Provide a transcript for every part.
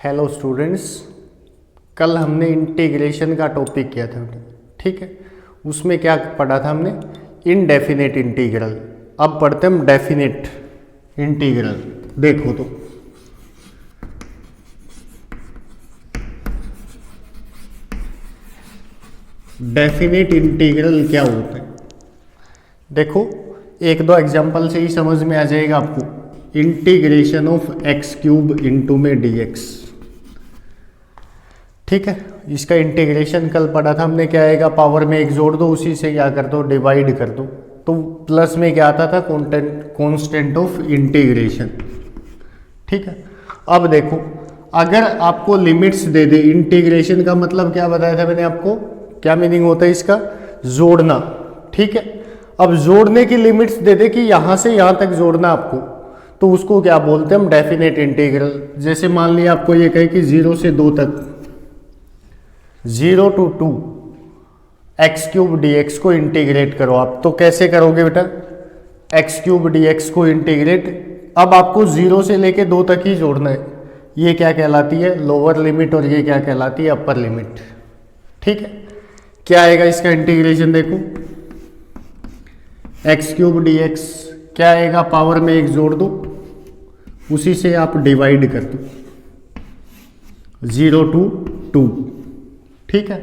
Hello students, कल हमने integration का टॉपिक किया था। ठीक है, उसमें क्या पढ़ा था हमने? Indefinite integral. अब पढ़ते हम डेफिनेट इंटीग्रल। देखो तो डेफिनेट इंटीग्रल क्या होता है, देखो एक दो एग्जांपल से ही समझ में आ जाएगा आपको। Integration of x cube into में डी एक्स। ठीक है, इसका इंटीग्रेशन कल पढ़ा था हमने। क्या आएगा? पावर में एक जोड़ दो, उसी से क्या कर दो? डिवाइड कर दो। तो प्लस में क्या आता था? Constant of integration. ठीक है, अब देखो अगर आपको लिमिट्स दे दे, इंटीग्रेशन का मतलब क्या बताया था मैंने आपको? क्या मीनिंग होता है इसका? जोड़ना। ठीक है, अब जोड़ने की लिमिट्स दे दे कि यहां से यहां तक जोड़ना आपको, तो उसको क्या बोलते हैं हम? Definite integral. जैसे मान लिया आपको ये कहे कि 0 से 2 तक, 0 to 2 x cube D x को इंटीग्रेट करो आप। तो कैसे करोगे बेटा? एक्स क्यूब डी एक्स को इंटीग्रेट, अब आपको 0 से लेके 2 तक ही जोड़ना है। ये क्या कहलाती है? लोअर लिमिट, और ये क्या कहलाती है? Upper limit. ठीक है, क्या आएगा इसका इंटीग्रेशन? देखो एक्स क्यूब डी एक्स क्या आएगा? पावर में एक जोड़ दो, उसी से आप डिवाइड कर दो, 0 to 2। ठीक है,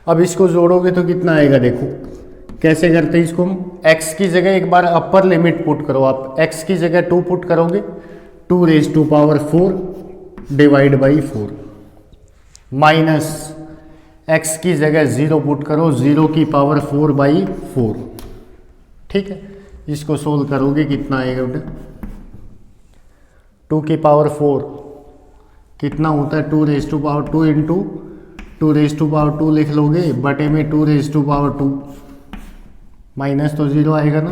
अब इसको जोड़ोगे तो कितना आएगा? देखो कैसे करते हैं इसको हम। x की जगह एक बार अपर लिमिट पुट करो आप। x की जगह 2 पुट करोगे, 2 raise to power 4 divide by 4, minus x की जगह 0 पुट करो, 0 की पावर 4 बाई 4। ठीक है, इसको सोल्व करोगे कितना आएगा बेटा? 2 की पावर 4 कितना होता है? 2 raise to power 2 into 2 raise to power 2 लिख लोगे, बटे में 2 रेज टू पावर 2, माइनस तो 0 आएगा ना।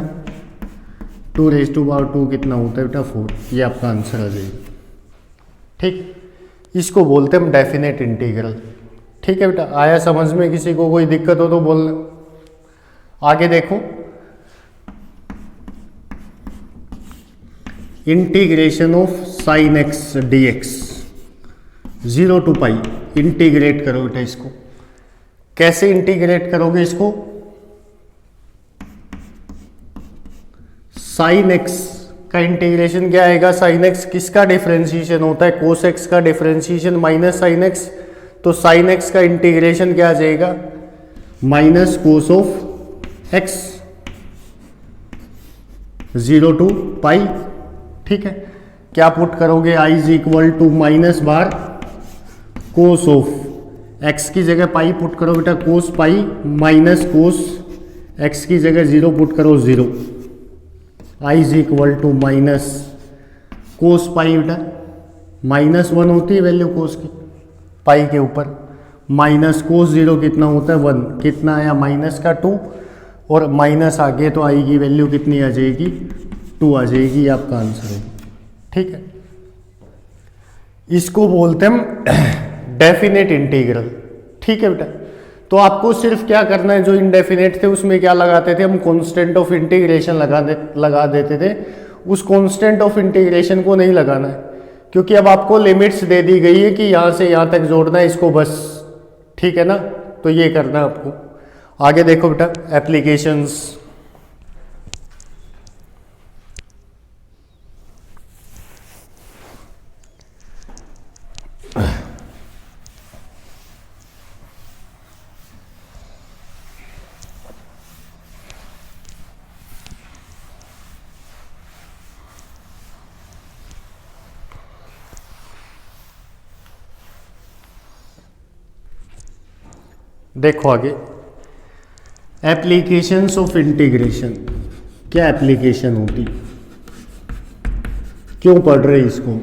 2 रेज टू पावर 2 कितना होता है बेटा? 4। ये आपका आंसर आ जाएगा। ठीक, इसको बोलते हैं हम डेफिनेट इंटीग्रल। ठीक है बेटा, आया समझ में? किसी को कोई दिक्कत हो तो बोलना। आगे देखो, integration of sine x D x, 0 to pi. Integrate करो बेटा इसको। कैसे इंटीग्रेट करोगे इसको? साइन एक्स का इंटीग्रेशन क्या आएगा? साइन एक्स किसका डिफरेंशिएशन होता है? कोस एक्स का डिफरेंशिएशन माइनस साइन एक्स। तो साइन एक्स का इंटीग्रेशन क्या आ जाएगा? Minus cos of x, 0 to pi. ठीक है, क्या पुट करोगे? I is equal to minus bar cos of x की जगह पाई पुट करो बेटा, कोस पाई, माइनस कोस एक्स की जगह 0 पुट करो, 0। I is equal to minus cos pi बेटा, -1 होती है वैल्यू कोस की पाई के ऊपर, माइनस कोस 0 कितना होता है? 1। कितना आया? माइनस का 2, और माइनस आगे तो आई की वैल्यू कितनी आ जाएगी? 2 आ जाएगी। आपका आंसर है। ठीक है, इसको बोलते हैं डेफिनेट इंटीग्रल। ठीक है बेटा, तो आपको सिर्फ क्या करना है? जो इनडेफिनेट थे उसमें क्या लगाते थे हम? कांस्टेंट ऑफ इंटीग्रेशन लगा देते थे। उस कांस्टेंट ऑफ इंटीग्रेशन को नहीं लगाना है, क्योंकि अब आपको लिमिट्स दे दी गई है कि यहां से यहां तक जोड़ना है इसको बस। ठीक है ना, तो ये करना है आपको। आगे देखो बेटा, एप्लीकेशंस। देखो आगे, एप्लीकेशंस ऑफ इंटीग्रेशन। क्या एप्लीकेशन होती, क्यों पढ़ रहे इसको?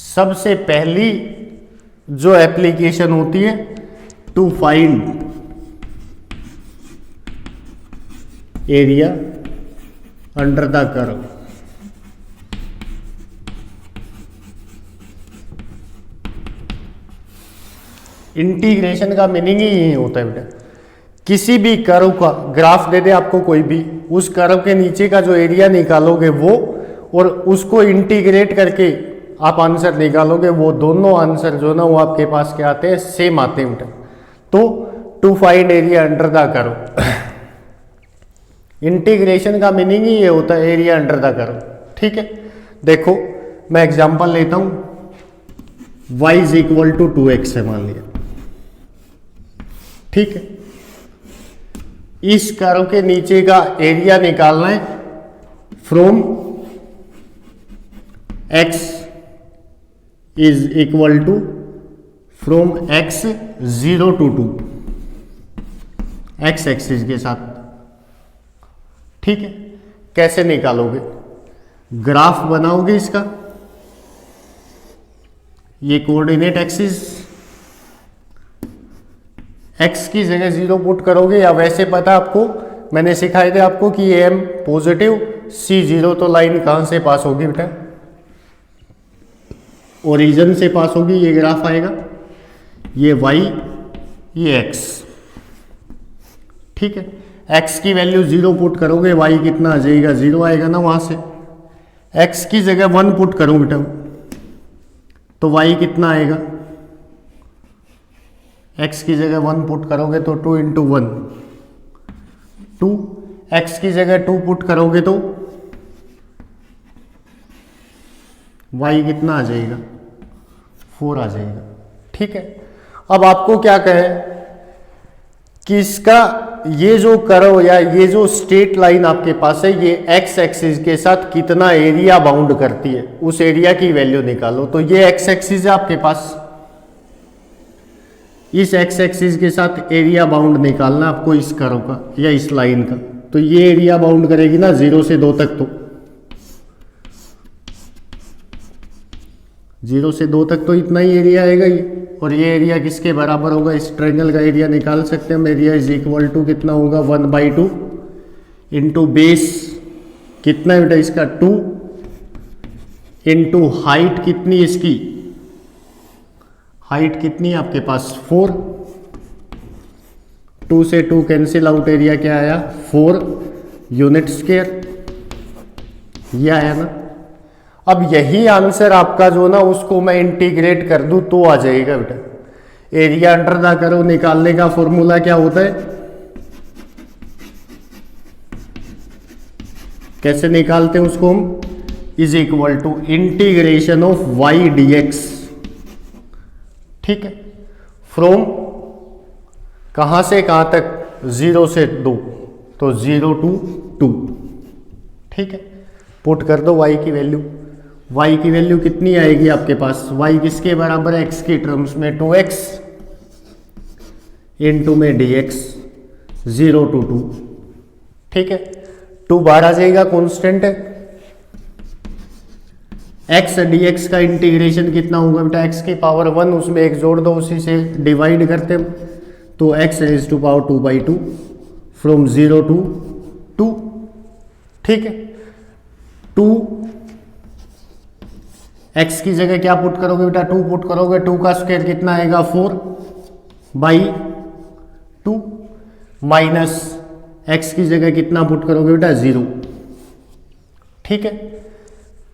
सबसे पहली जो एप्लीकेशन होती है, to find area under the curve. Integration का मीनिंग ही यही होता है बेटा किसी भी कर्व का ग्राफ दे दे आपको कोई भी, उस कर्व के नीचे का जो एरिया निकालोगे वो, और उसको इंटीग्रेट करके आप आंसर निकालोगे, वो दोनों आंसर जो ना वो आपके पास क्या आते हैं, सेम आते हैं बेटा। तो to find area under the curve, integration का मीनिंग ही ये होता है, एरिया अंडर द कर्व। ठीक है, देखो मैं एग्जांपल लेता हूं, y is equal to 2x है मान लिया। ठीक है, इस कर्व के नीचे का एरिया निकालना है from x is equal to from x 0 to 2, x axis के साथ। ठीक है, कैसे निकालोगे, ग्राफ बनाओगे इसका, ये कोऑर्डिनेट एक्सिस, x की जगह 0 पुट करोगे, या वैसे पता आपको, मैंने सिखाए थे आपको कि m पॉजिटिव c 0, तो लाइन कहां से पास होगी बेटा, ओरिजिन से पास होगी, ये ग्राफ आएगा, ये y ये x। ठीक है, x की वैल्यू 0 पुट करोगे, y कितना आ जाएगा, 0 आएगा ना वहां से। x की जगह 1 पुट करो बेटा, तो y कितना आएगा, x की जगह 1 पुट करोगे तो 2 इंटू 1 2, x की जगह 2 पुट करोगे तो y कितना आ जाएगा, 4 आ जाएगा। ठीक है, अब आपको क्या कहे कि इसका ये जो कर्व या ये जो स्ट्रेट लाइन आपके पास है, ये x एक्सिस के साथ कितना एरिया बाउंड करती है, उस एरिया की वैल्यू निकालो। तो ये x एक्सिस है आपके पास, इस x एक्सिस के साथ एरिया बाउंड निकालना आपको इस कर्व का या इस लाइन का। तो ये एरिया बाउंड करेगी ना 0 से 2 तक, तो 0 से 2 तक तो इतना ही एरिया आएगा ये, और ये एरिया किसके बराबर होगा, इस ट्रायंगल का एरिया निकाल सकते हैं हम। एरिया इज इक्वल टू कितना होगा, 1/2 इंटू बेस कितना है बेटा इसका 2, इंटू हाइट कितनी इसकी, हाइट कितनी है आपके पास 4, 2 से 2 कैंसिल आउट, एरिया क्या आया 4 यूनिट स्क्वायर, ये आया ना। अब यही आंसर आपका जो ना उसको मैं इंटीग्रेट कर दूं तो आ जाएगा बेटा। एरिया अंडर द कर्व निकालने का फॉर्मूला क्या होता है, कैसे निकालते हैं उसको हम, is equal to integration of y dx। ठीक है, फ्रॉम कहां से कहां तक, 0 से 2, तो 0 to 2। ठीक है, पुट कर दो y की वैल्यू, y की वैल्यू कितनी आएगी आपके पास, y किसके बराबर है, x की टर्म्स में 2x इंटू में dx 0 to 2। ठीक है, 2 बाहर आ जाएगा, कॉन्स्टेंट है। x dx का इंटीग्रेशन कितना होगा बेटा, x की पावर 1, उसमें एक जोड़ दो, उसी से डिवाइड करते हम, तो x raise to power 2/2 from 0 to 2। ठीक है, 2 x की जगह क्या पुट करोगे बेटा, 2 पुट करोगे, 2 का स्क्वायर कितना आएगा 4/2, माइनस x की जगह कितना पुट करोगे बेटा 0। ठीक है,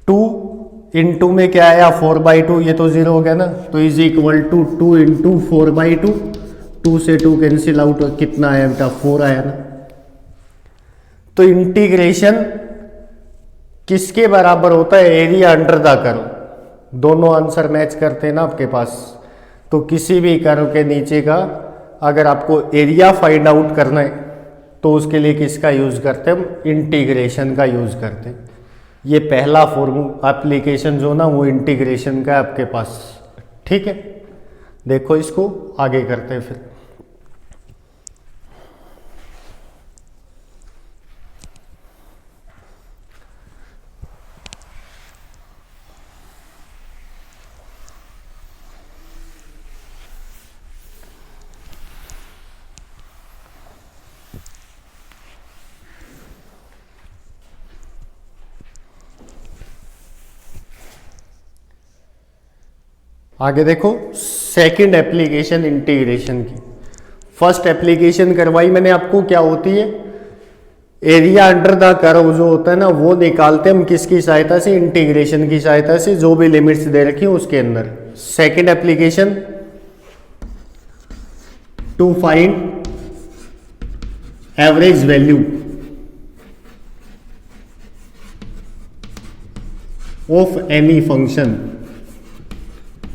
2 इंटू में क्या आया 4/2, ये तो 0 हो गया ना, तो इज इक्वल टू 2 इंटू 4/2, 2 से 2 कैंसिल आउट, कितना आया बेटा 4 आया ना। तो इंटीग्रेशन किसके बराबर होता है, एरिया अंडर द कर्व। दोनों आंसर मैच करते हैं ना आपके पास। तो किसी भी कर्व के नीचे का अगर आपको एरिया फाइंड आउट करना है तो उसके लिए किसका यूज करते हैं हम, इंटीग्रेशन का यूज करते हैं। ये पहला फॉर्मूला एप्लीकेशन जो ना वो इंटीग्रेशन का है आपके पास। ठीक है, देखो इसको आगे करते हैं फिर। आगे देखो सेकंड एप्लीकेशन इंटीग्रेशन की। फर्स्ट एप्लीकेशन करवाई मैंने आपको, क्या होती है, एरिया अंडर द कर्व जो होता है ना, वो निकालते हम किसकी सहायता से, इंटीग्रेशन की सहायता से, जो भी लिमिट्स दे रखी है उसके अंदर। Second application, to find average value of any function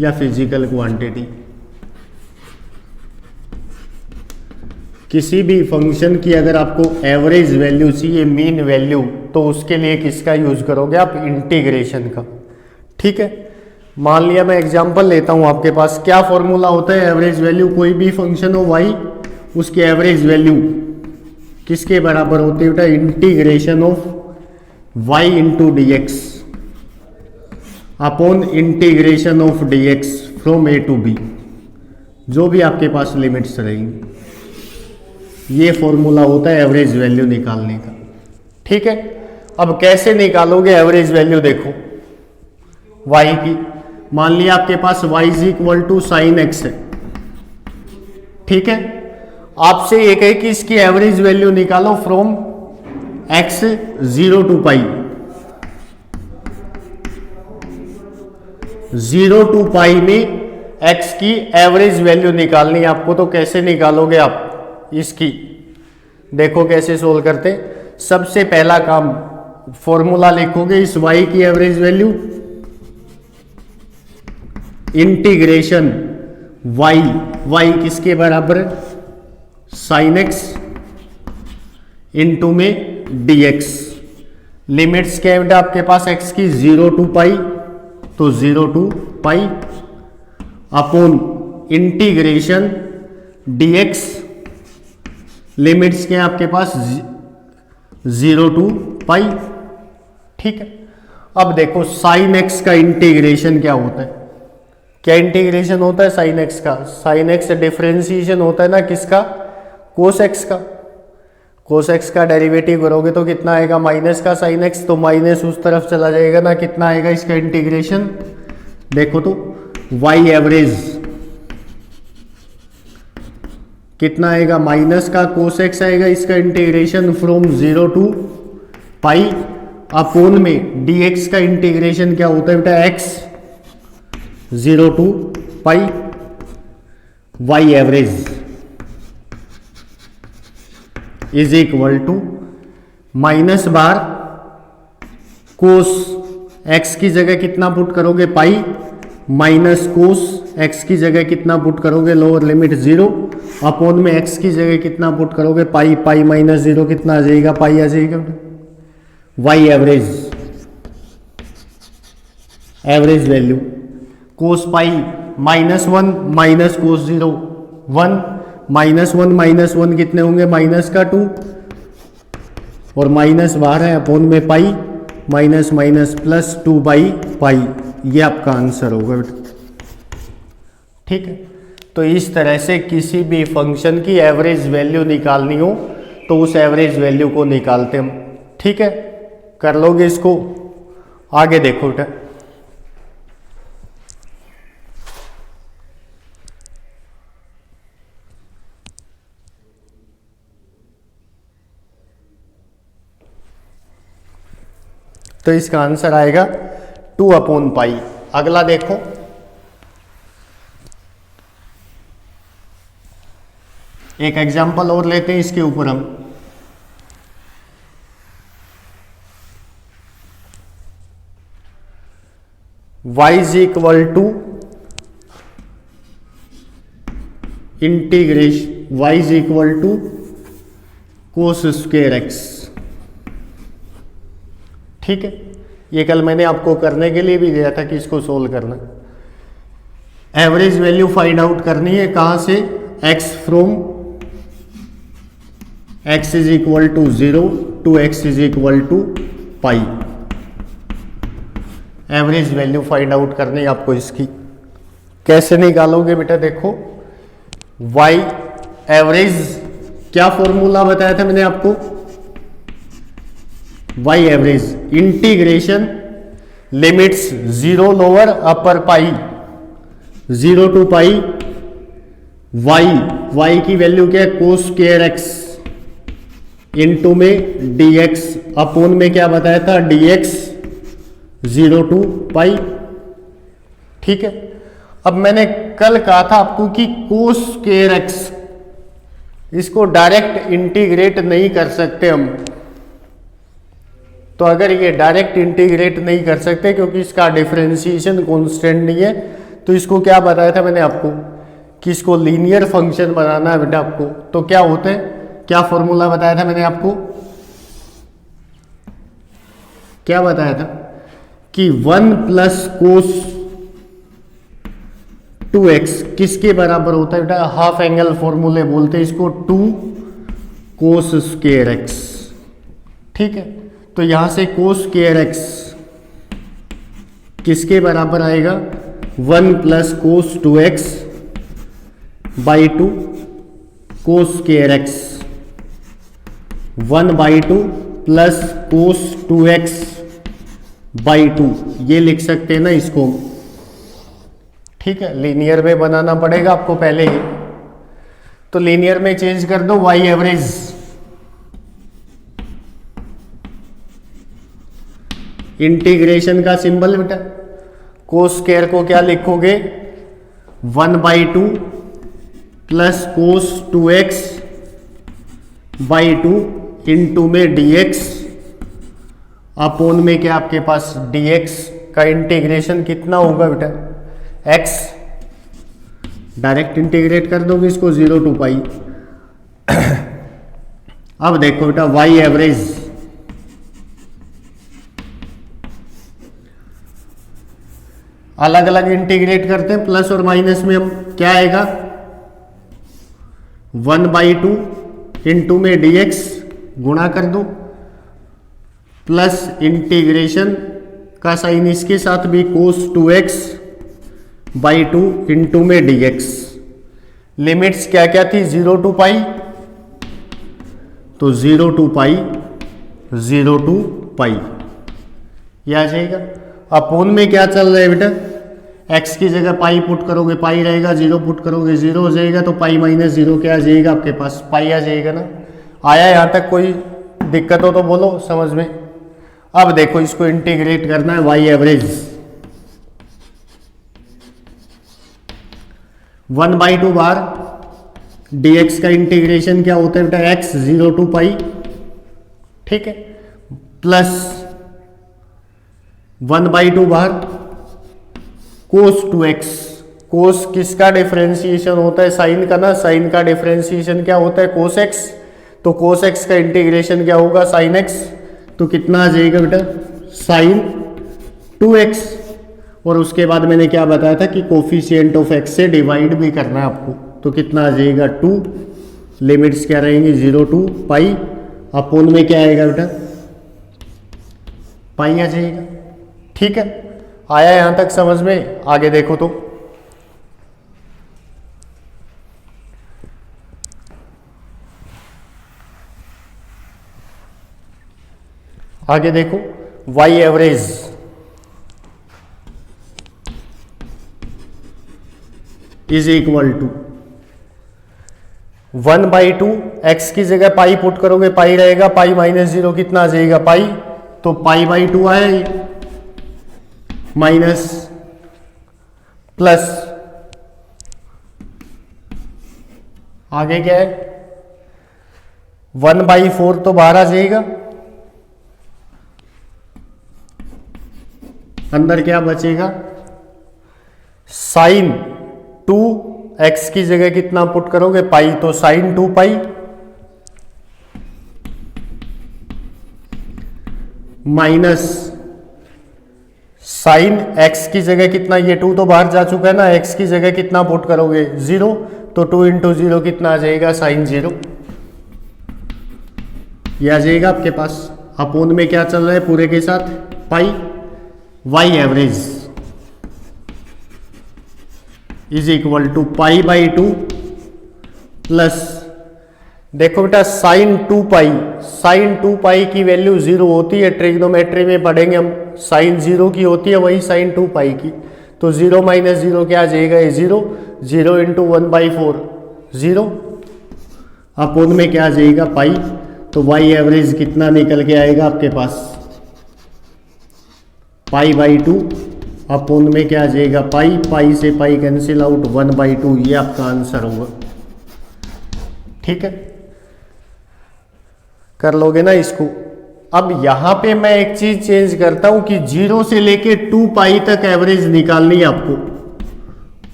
या फिजिकल क्वांटिटी। किसी भी फंक्शन की अगर आपको एवरेज वैल्यू चाहिए, मीन वैल्यू, तो उसके लिए किसका यूज करोगे आप, इंटीग्रेशन का। ठीक है, मान लिया मैं एग्जांपल लेता हूं आपके पास, क्या फॉर्मूला होता है एवरेज वैल्यू, कोई भी फंक्शन हो y, उसकी एवरेज वैल्यू किसके बराबर होती है बेटा, integration of y into d x upon integration of d x from a to b, जो भी आपके पास लिमिट्स रहेंगी। ये फॉर्मूला होता है एवरेज वैल्यू निकालने का। ठीक है, अब कैसे निकालोगे एवरेज वैल्यू, देखो y की, मान लिया आपके पास y is equal to sine x है। ठीक है, आपसे ये कहे कि इसकी एवरेज वैल्यू निकालो from x 0 to pi, 0 to pi में x की एवरेज वैल्यू निकालनी है आपको। तो कैसे निकालोगे आप इसकी, देखो कैसे सोल्व करते। सबसे पहला काम, फॉर्मूला लिखोगे इस y की एवरेज वैल्यू, इंटीग्रेशन y किसके बराबर है, साइन एक्स इंटू में dx। लिमिट्स क्या है बेटा आपके पास x की, 0 टू पाई, तो 0 to pi upon integration dx, limits क्या है आपके पास, 0 टू पाई। ठीक है, अब देखो साइन एक्स का इंटीग्रेशन क्या होता है, क्या इंटीग्रेशन होता है साइन एक्स का, साइन एक्स डिफरेंशिएशन होता है ना किसका, कोस एक्स का। कोस एक्स का डेरिवेटिव करोगे तो कितना आएगा, माइनस का साइन एक्स, तो माइनस उस तरफ चला जाएगा ना, कितना आएगा इसका इंटीग्रेशन, देखो तो वाई एवरेज कितना आएगा, माइनस का कोस एक्स आएगा, इसका integration from 0 to pi upon में dx का इंटीग्रेशन क्या होता है बेटा, x 0 to pi, y average is equal to minus bar cos x की जगह कितना पुट करोगे, पाई, माइनस कोस x की जगह कितना पुट करोगे, लोअर लिमिट 0, अपॉन में x की जगह कितना पुट करोगे, पाई, पाई माइनस 0 कितना आ जाएगा, पाई आ जाएगा। y एवरेज, एवरेज वैल्यू कोस पाई -1 माइनस कोस 0 1, -1 कितने होंगे, माइनस का 2, और माइनस बाहर है, अपॉन में pi, minus minus plus 2 by pi, ये आपका आंसर होगा। ठीक है, तो इस तरह से किसी भी फंक्शन की एवरेज वैल्यू निकालनी हो तो उस एवरेज वैल्यू को निकालते हम। ठीक है, कर लोगे इसको, आगे देखो बेटा। तो इसका आंसर आएगा 2 अपॉन पाई। अगला देखो, एक एग्जांपल और लेते हैं इसके ऊपर हम। y is equal to integration y is equal to cos square x. ठीक है, ये कल मैंने आपको करने के लिए भी दिया था कि इसको सोल्व करना। एवरेज वैल्यू फाइंड आउट करनी है कहां से, x from x is equal to 0 to x is equal to pi. Average value find out करनी है आपको इसकी। कैसे निकालोगे बेटा, देखो y एवरेज, क्या फॉर्मूला बताया था मैंने आपको, y average integration limits 0 lower upper pi 0 to pi y की वैल्यू क्या है, कोस स्क्वायर एक्स इनटू में dx अपोन में क्या बताया था, dx 0 to पाई। ठीक है, अब मैंने कल कहा था आपको कि कोस स्क्वायर एक्स इसको डायरेक्ट इंटीग्रेट नहीं कर सकते हम। तो अगर ये डायरेक्ट इंटीग्रेट नहीं कर सकते क्योंकि इसका डिफरेंशिएशन कांस्टेंट नहीं है, तो इसको क्या बताया था मैंने आपको कि इसको लीनियर फंक्शन बनाना है बेटा आपको। तो क्या होते हैं, क्या फॉर्मूला बताया था मैंने आपको, क्या बताया था कि 1 प्लस कोस 2x किसके बराबर होता है बेटा, हाफ एंगल फॉर्मूले बोलते हैं इसको, 2 कोस स्क्वायर एक्स। ठीक है, तो यहां से कोस स्क्वायर एक्स किसके बराबर आएगा, 1 plus cos 2x by 2 cos square x, 1/2 plus cos 2x by 2, ये लिख सकते हैं ना इसको। ठीक है, लीनियर में बनाना पड़ेगा आपको पहले ही, तो लीनियर में चेंज कर दो y एवरेज, इंटीग्रेशन का सिंबल बेटा, कोस स्क्वायर को क्या लिखोगे, 1/2 plus cos 2x by 2 into में dx अपोन में क्या आपके पास dx का इंटीग्रेशन कितना होगा बेटा, x डायरेक्ट इंटीग्रेट कर दोगे इसको 0 to पाई। अब देखो बेटा y एवरेज, अलग अलग इंटीग्रेट करते हैं, प्लस और माइनस में हम क्या आएगा, 1/2 इंटू में dx गुणा कर दो, प्लस इंटीग्रेशन का साइन इसके साथ भी कोस 2x बाई 2 इंटू में dx। लिमिट्स क्या क्या थी, 0 to पाई, तो 0 to पाई 0 to पाई ये आ जाएगा। अपोन में क्या चल रहा है बेटा, x की जगह पाई पुट करोगे पाई रहेगा, 0 पुट करोगे 0 हो जाएगा, तो पाई माइनस 0 क्या आ जाएगा आपके पास, पाई आ जाएगा ना। आया यहां तक, कोई दिक्कत हो तो बोलो समझ में। अब देखो इसको इंटीग्रेट करना है, y एवरेज 1/2 बार dx का इंटीग्रेशन क्या होता है बेटा, x 0 to पाई। ठीक है, प्लस 1/2 बार कोस 2x, कोस किसका डिफरेंशिएशन होता है, साइन का ना, साइन का डिफरेंशिएशन क्या होता है, कोस x, तो कोस x का इंटीग्रेशन क्या होगा, साइन x, तो कितना आ जाएगा बेटा, साइन 2x। और उसके बाद मैंने क्या बताया था कि कोफिशिएंट ऑफ x से डिवाइड भी करना है आपको, तो कितना आ जाएगा 2, लिमिट्स क्या रहेंगी 0 to पाई, अपोन में क्या आएगा बेटा, पाई आ जाएगा। ठीक है, आया यहां तक समझ में, आगे देखो तो आगे देखो, y average is equal to 1/2, x की जगह पाई पुट करोगे पाई रहेगा, पाई माइनस 0 कितना आ जाएगा, पाई, तो पाई बाई 2 आए माइनस प्लस, आगे क्या है 1/4 तो बाहर आ जाएगा, अंदर क्या बचेगा, साइन 2, x की जगह कितना पुट करोगे पाई, तो sine 2 pi minus sine x की जगह कितना, ये 2 तो बाहर जा चुका है ना, x की जगह कितना पुट करोगे 0, तो 2 इंटू 0 कितना आ जाएगा, साइन 0, ये आ जाएगा आपके पास। अपोन में क्या चल रहा है पूरे के साथ, pi. y average is equal to pi by 2 plus, देखो बेटा साइन 2 पाई, साइन 2 पाई की वैल्यू 0 होती है, ट्रिग्नोमेट्री में पढ़ेंगे हम, साइन 0 की होती है वही साइन 2 पाई की, तो 0 माइनस 0 क्या आ जाएगा, ये 0, 0 इंटू 1/4 0 अपोन में क्या आ जाएगा पाई, तो वाई एवरेज कितना निकल के आएगा आपके पास पाई बाई 2 अपोन में क्या आ जाएगा पाई, पाई से पाई कैंसिल आउट 1/2, ये आपका आंसर होगा। ठीक है, कर लोगे ना इसको। अब यहां पे मैं एक चीज चेंज करता हूं कि 0 से लेके 2 पाई तक एवरेज निकालनी है आपको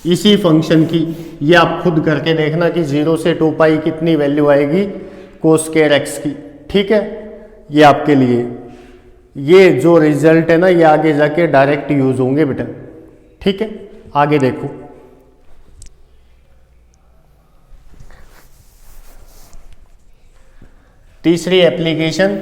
इसी फंक्शन की। ये आप खुद करके देखना कि 0 से 2 पाई कितनी वैल्यू आएगी कोस स्क्वायर एक्स की। ठीक है, ये आपके लिए ये जो रिजल्ट है ना ये आगे जाके डायरेक्ट यूज होंगे बेटा। ठीक है, आगे देखो। तीसरी एप्लीकेशन,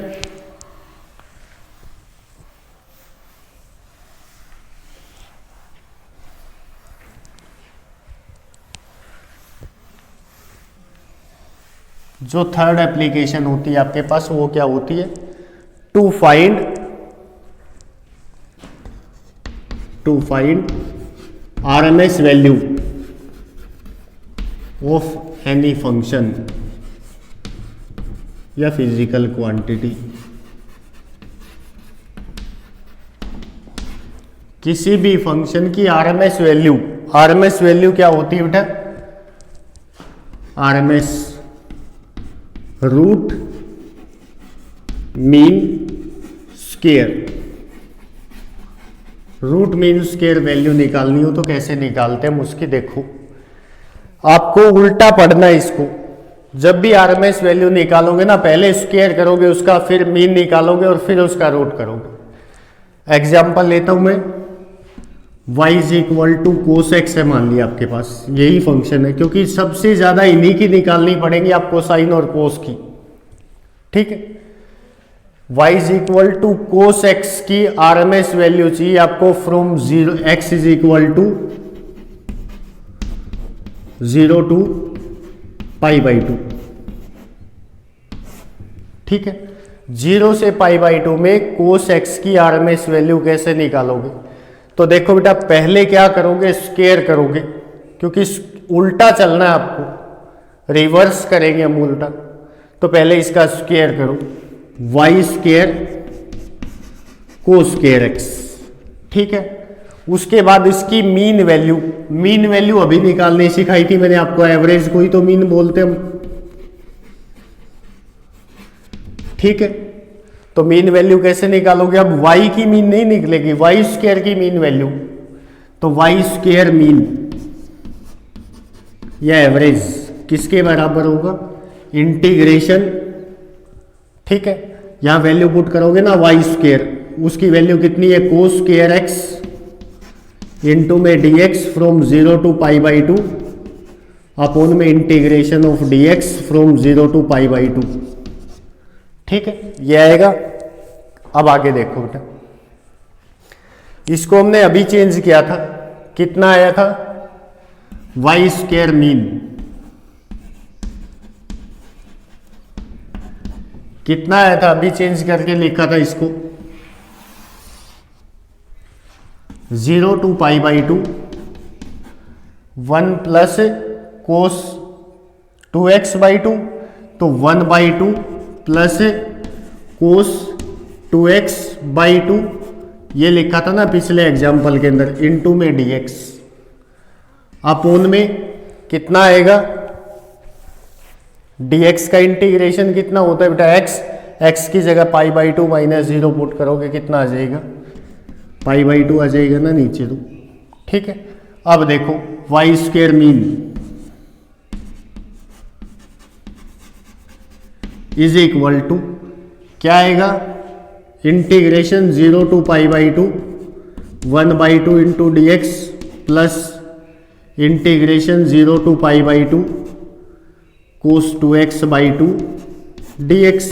जो थर्ड एप्लीकेशन होती है आपके पास वो क्या होती है, to find RMS value of any function या फिजिकल क्वांटिटी। किसी भी फंक्शन की आरएमएस वैल्यू, आरएमएस वैल्यू क्या होती है बेटा, RMS root mean square. Root mean square value निकालनी हो तो कैसे निकालते हैं हम उसकी देखो। आपको उल्टा पढ़ना है इसको। जब भी आरएमएस वैल्यू निकालोगे ना पहले स्क्वायर करोगे उसका, फिर मीन निकालोगे और फिर उसका रूट करोगे। एग्जाम्पल लेता हूं मैं, y is equal to cos x है मान लिया आपके पास, यही फंक्शन है क्योंकि सबसे ज्यादा इन्हीं की निकालनी पड़ेगी आपको, साइन और कोस की। ठीक है, y is equal to cos x की आरएमएस वैल्यू चाहिए आपको from 0 x is equal to 0 to pi by 2। ठीक है, 0 से पाई बाई 2 में कोस एक्स की आरएमएस वैल्यू कैसे निकालोगे, तो देखो बेटा पहले क्या करोगे, स्क्वायर करोगे क्योंकि उल्टा चलना है आपको, रिवर्स करेंगे हम उल्टा। तो पहले इसका स्क्वायर करो, y square cos square x. ठीक है, उसके बाद इसकी मीन वैल्यू, मीन वैल्यू अभी निकालनी सिखाई थी मैंने आपको, एवरेज को ही तो मीन बोलते हम। ठीक है, तो मीन वैल्यू कैसे निकालोगे, अब y की मीन नहीं निकलेगी, वाई स्क्वायर की मीन वैल्यू, तो वाई स्क्वायर मीन या एवरेज किसके बराबर होगा, इंटीग्रेशन। ठीक है, यहां वैल्यू पुट करोगे ना वाई स्क्वायर, उसकी वैल्यू कितनी है कोस स्क्वायर एक्स इंटू में dx from 0 to pi by 2 upon में integration of dx from 0 to pi by 2। ठीक है, ये आएगा। अब आगे देखो बेटा, इसको हमने अभी चेंज किया था, कितना आया था, वाई स्क्वायर मीन कितना आया था, अभी चेंज करके लिखा था इसको 0 to pi by 2 1 plus cos 2x by 2, तो 1/2 प्लस कोस 2x बाई 2, ये लिखा था ना पिछले एग्जाम्पल के अंदर, इनटू में dx अपोन में कितना आएगा, dx का इंटीग्रेशन कितना होता है बेटा x की जगह पाई बाई 2 माइनस 0 पुट करोगे कितना आ जाएगा, पाई बाई 2 आ जाएगा ना नीचे तो। ठीक है, अब देखो y square mean is equal to क्या आएगा, integration 0 to pi by 2 1/2 into dx plus integration 0 to pi by 2 cos 2x by 2 dx।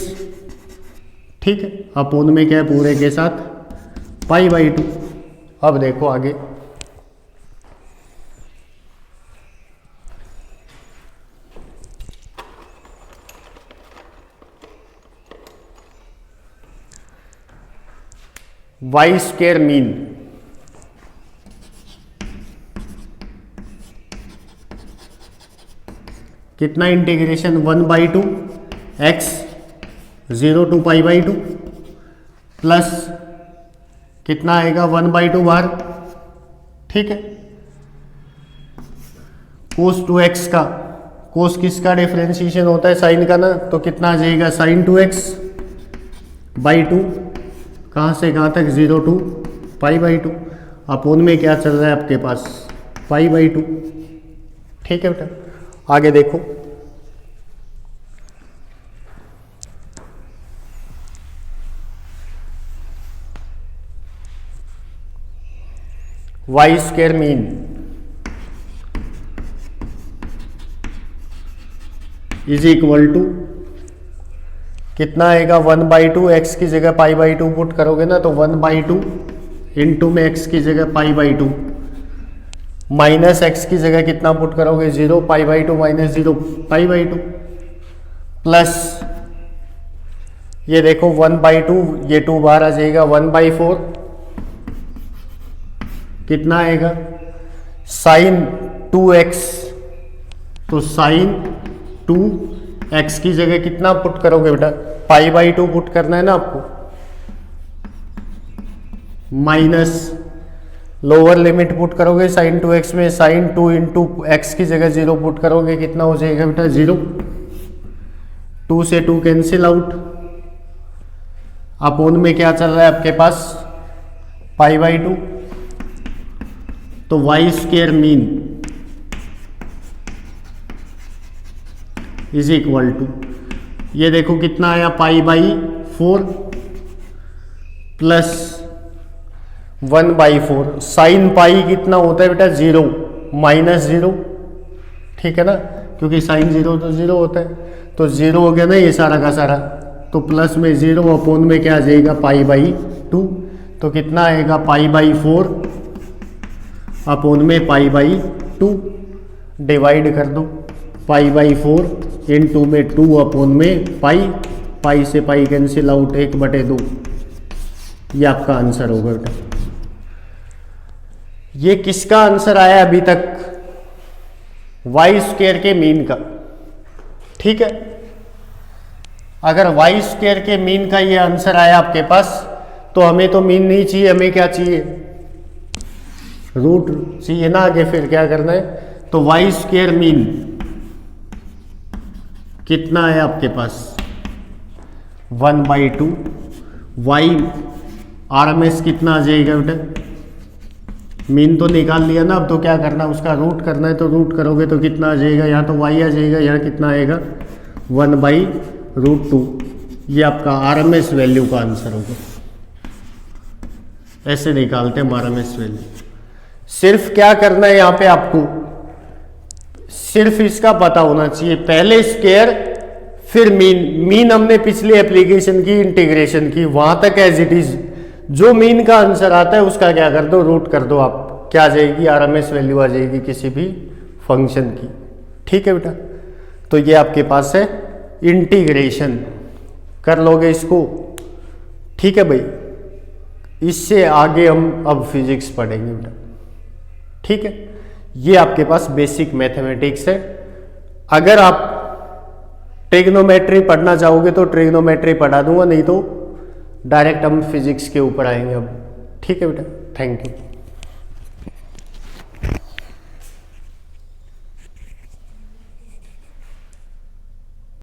ठीक है, अपोन में क्या है पूरे के साथ पाई बाई 2। अब देखो आगे, वाई स्क्वायर मीन कितना इंटीग्रेशन 1/2 x 0 to π/2 प्लस कितना आएगा 1/2 बार, ठीक है। cos 2x का, cos किसका डिफरेंशिएशन होता है, साइन का ना, तो कितना आ जाएगा sin 2x/2, कहाँ से कहाँ तक 0 to π/2, अपोन में क्या चल रहा है आपके पास π/2, ठीक है बेटा। आगे देखो, y square mean is equal to कितना आएगा 1/2, एक्स की जगह π/2 पुट करोगे ना तो 1/2 इंटू में एक्स की जगह π/2 माइनस एक्स की जगह कितना पुट करोगे 0, π/2 माइनस 0 π/2 प्लस ये देखो 1/2, ये 2 बाहर आ जाएगा 1/4, कितना आएगा साइन 2x, तो साइन 2x की जगह कितना पुट करोगे बेटा π/2 पुट करना है ना आपको, माइनस लोअर लिमिट पुट करोगे साइन 2x में, साइन 2 इंटू एक्स की जगह 0 पुट करोगे, कितना हो जाएगा बेटा 0, 2 से 2 कैंसिल आउट, अपोन में क्या चल रहा है आपके पास π/2, तो y square mean is equal to, ये देखो कितना आया π/4 प्लस 1/4, साइन पाई कितना होता है बेटा 0 माइनस 0, ठीक है ना, क्योंकि साइन 0 तो 0 होता है, तो 0 हो गया ना ये सारा का सारा, तो प्लस में 0 अपोन में क्या आ जाएगा π/2, तो कितना आएगा π/4 अपोन में π/2, डिवाइड कर दो, π/4 इंटू में 2 अपोन में पाई से पाई कैंसिल आउट 1/2, ये आपका आंसर होगा बेटा। ये किसका आंसर आया अभी तक, वाई स्क्वायर के मीन का, ठीक है। अगर वाई स्क्वायर के मीन का ये आंसर आया आपके पास, तो हमें तो मीन नहीं चाहिए, हमें क्या चाहिए, रूट चाहिए ना। आगे फिर क्या करना है, तो वाई स्क्वायर मीन कितना है आपके पास 1/2, वाई RMS कितना आ जाएगा बेटा, मीन तो निकाल लिया ना, अब तो क्या करना है, उसका रूट करना है, तो रूट करोगे तो कितना आ जाएगा, यहाँ तो y आ जाएगा, यहाँ कितना आएगा 1/√2, ये आपका RMS वैल्यू का आंसर होगा। ऐसे निकालते हैं RMS वैल्यू। सिर्फ क्या करना है यहाँ पे आपको, सिर्फ इसका पता होना चाहिए, पहले स्क्वायर फिर मीन। मीन हमने पिछली एप्लीकेशन की, इंटीग्रेशन की, वहां तक एज इट इज, जो मीन का आंसर आता है उसका क्या कर दो, रूट कर दो, आप क्या आ जाएगी RMS वैल्यू आ जाएगी किसी भी फंक्शन की, ठीक है बेटा। तो ये आपके पास है इंटीग्रेशन, कर लोगे इसको, ठीक है भाई। इससे आगे हम अब फिजिक्स पढ़ेंगे बेटा, ठीक है। ये आपके पास बेसिक मैथमेटिक्स है। अगर आप ट्रिग्नोमेट्री पढ़ना चाहोगे तो ट्रिग्नोमेट्री पढ़ा दूंगा, नहीं तो डायरेक्ट हम फिजिक्स के ऊपर आएंगे अब, ठीक है बेटा। Thank you.